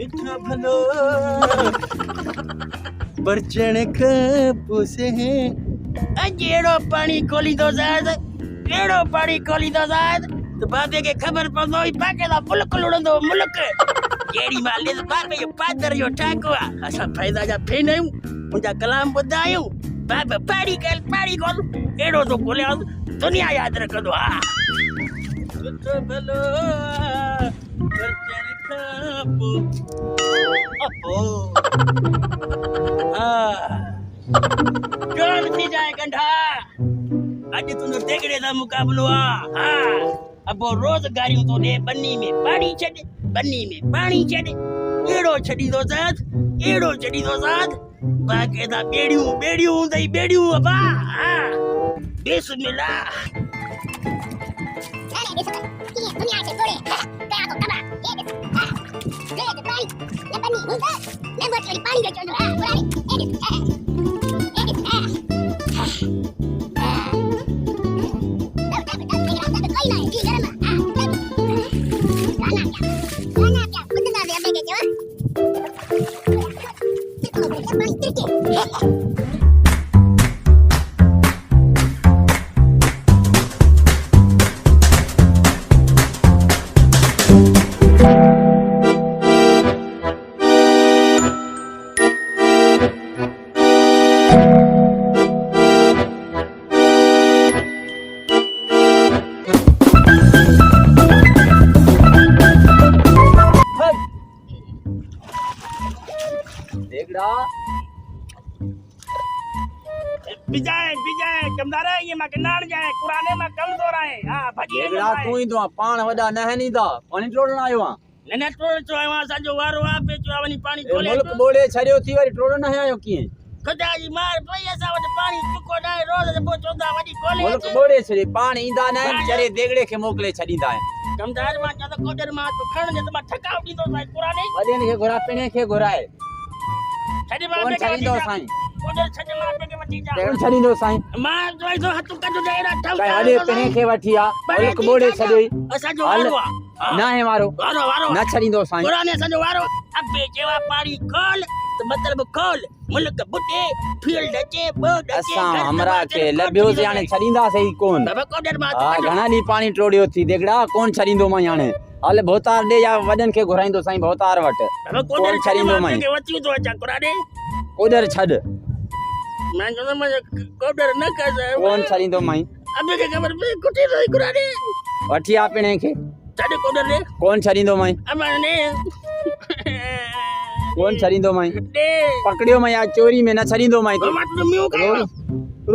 इतना भलो बरचण पूसे हैं अजेड़ो पानी खोली दो साथ एड़ो पानी खोली दो साथ तो बाबे के खबर पवंदो ही पाके दा मुल्क लुड़ंदो मुल्क केड़ी माले तो बाबे यो पादर यो ठाको असा फायदा जा फेनयू उनजा कलाम बुधायूं बाबा पाड़ी कोल एड़ो तो खोलिया दुनिया याद रखंदो हा इतना भलो बरचण कौन थी जाए गंढा आज तुझो देगड़े दा मुकाबलो अब रोज गाड़ियों तो दे बन्नी में पानी छड़ एड़ो छड़ी दो साथ बाके दा बेड़ियों दई बेड़ियों अबा बिस्मिल्लाह दुनिया से थोड़े क्या तो तबा ये तो पानी ये बन्नी हुंदा मैं बोतल पानी के चोंदो बिजाए कमदारा ये मा के नाड़ जाए कुराने मा कमजोर आए हां भजी देखड़ा तू ही तो पाण वडा नहनी दा पानी टोड़न आयो आ नने टोड़ तो आयो सा जो वारो आ पे जो वनी पानी खोले मुल्क बोले छरियो थी वारी टोड़न न आयो किए खुदा जी मार पैसा वट पानी चुको डाए रोज जे चोंदा वडी खोले मुल्क बोले छरी पानी इंदा न चरे देगड़े के मोकले छडींदा है कमदार मा जा तो कोडर मा तो खण जे तो ठकाव दी तो कुराने वडे के घोरा पिने के घोराए छडी बाबे के छडींदो साईं कोडर छडी मार पे के वठी जा देगड़ छडींदो साईं मार जोई तो हतु कजो देरा ठव काय हडे पिने के वठी आ मुल्क बोले छडी असा जो वारो ना है मारो वारो ना छडींदो साईं कुराने सा जो वारो अबे जेवा पानी खोल तो मतलब खोल मुल्क बुटे फील्ड अचे बोड अचे असा हमरा के लब्यो से याने छडींदा सही कोन बाबा कोडर मा घणा दी पानी टोड़ियो थी देगड़ा कोन छडींदो मा याने हल भोतार दे या वडन के घुराइंदो साईं भोतार वट बाबा कोडर छडींदो मा के वती तो अचा कुराने कोडर छड मैं जो मैं कोडर न कर कोन छडींदो माई अबे के खबर पे कुटी रही कुराने वठी आ पिने के छड कोडर दे कोन छडींदो माई अमने कोन छडींदो माई दे पकड़ियो मैं आज चोरी में न छडींदो माई तो मत म्यू का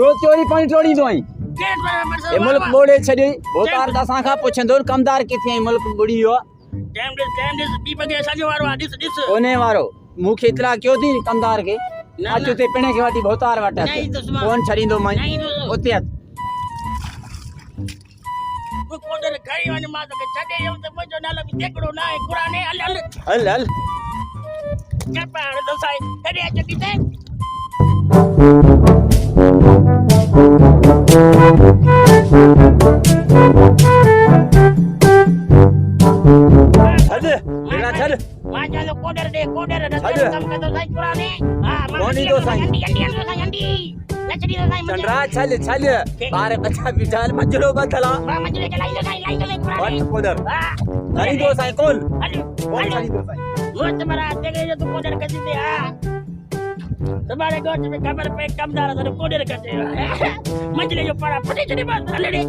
रोज चोरी पानी टोड़ींदो आई केट पर ए मुल्क बोड़े छडी भोतार दा साखा पुछंदो कमदार किथे मुल्क बुड़ियो टाइम दिस बी बगे साजो वारो दिस ओने वारो मुखे इतला क्यों थी कमदार के आचो ते पिने के वाटी भोतार वट कोन छडींदो माई ओते को कोडर खाई वन मा तो छडे यो तो मजो नालो भी देखड़ो ना है कुराने हल क्या पाड़ दो साई अरे आज किते छड मा जा लो कोडर दे कोडर कम कर दो साई कुराने हां कोनी दो साई अंडी लचड़ी दो साई चंद्रा छल बारे बच्चा बिचाल मजलो बथला मजले के लाई दो कुराने कोडर छड़ी दो साई कोन कोन छड़ी दो साई वो तुम्हारा देखे जो तू कोडर कर दे हां तुम्हारे गोच में खबर पे कमदार तो कोडर कर दे मजले जो पड़ा फटे चढ़े बात हलड़े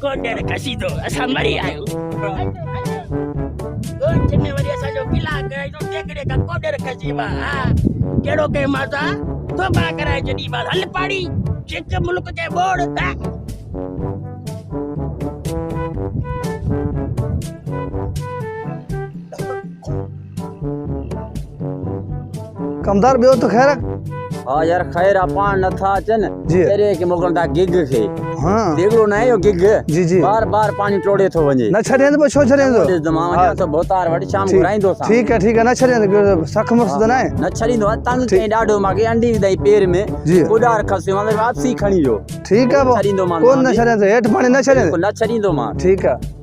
कोडर कसी दो असा मरी आयो गोच में वरी असा जो किला गए जो देखड़े का कोडर कसी बा केड़ो के माता तो बा कराए जडी बात हल पाड़ी चेक मुल्क के बोर्ड कमदार बियो तो खैर हां यार खैर अपन न था चन तेरे के मोकलदा गिग खे हाँ। देख लो ना यो गिग जी जी बार बार पानी टोड़े थो वने न छड़ेंदो छो छड़ेंदो मां तो बोतार वडी शाम घुराइंदो सा ठीक है न छड़ेंदो सख मुर्स तो ना न छड़ींदो तन ते डाडो मागे अंडी दई पैर में जी कोडार खसे मतलब वापसी खणी जो ठीक है वो छड़ींदो मां कौन न छड़ेंदो हेठ पानी न छड़ेंदो न छड़ींदो मां ठीक है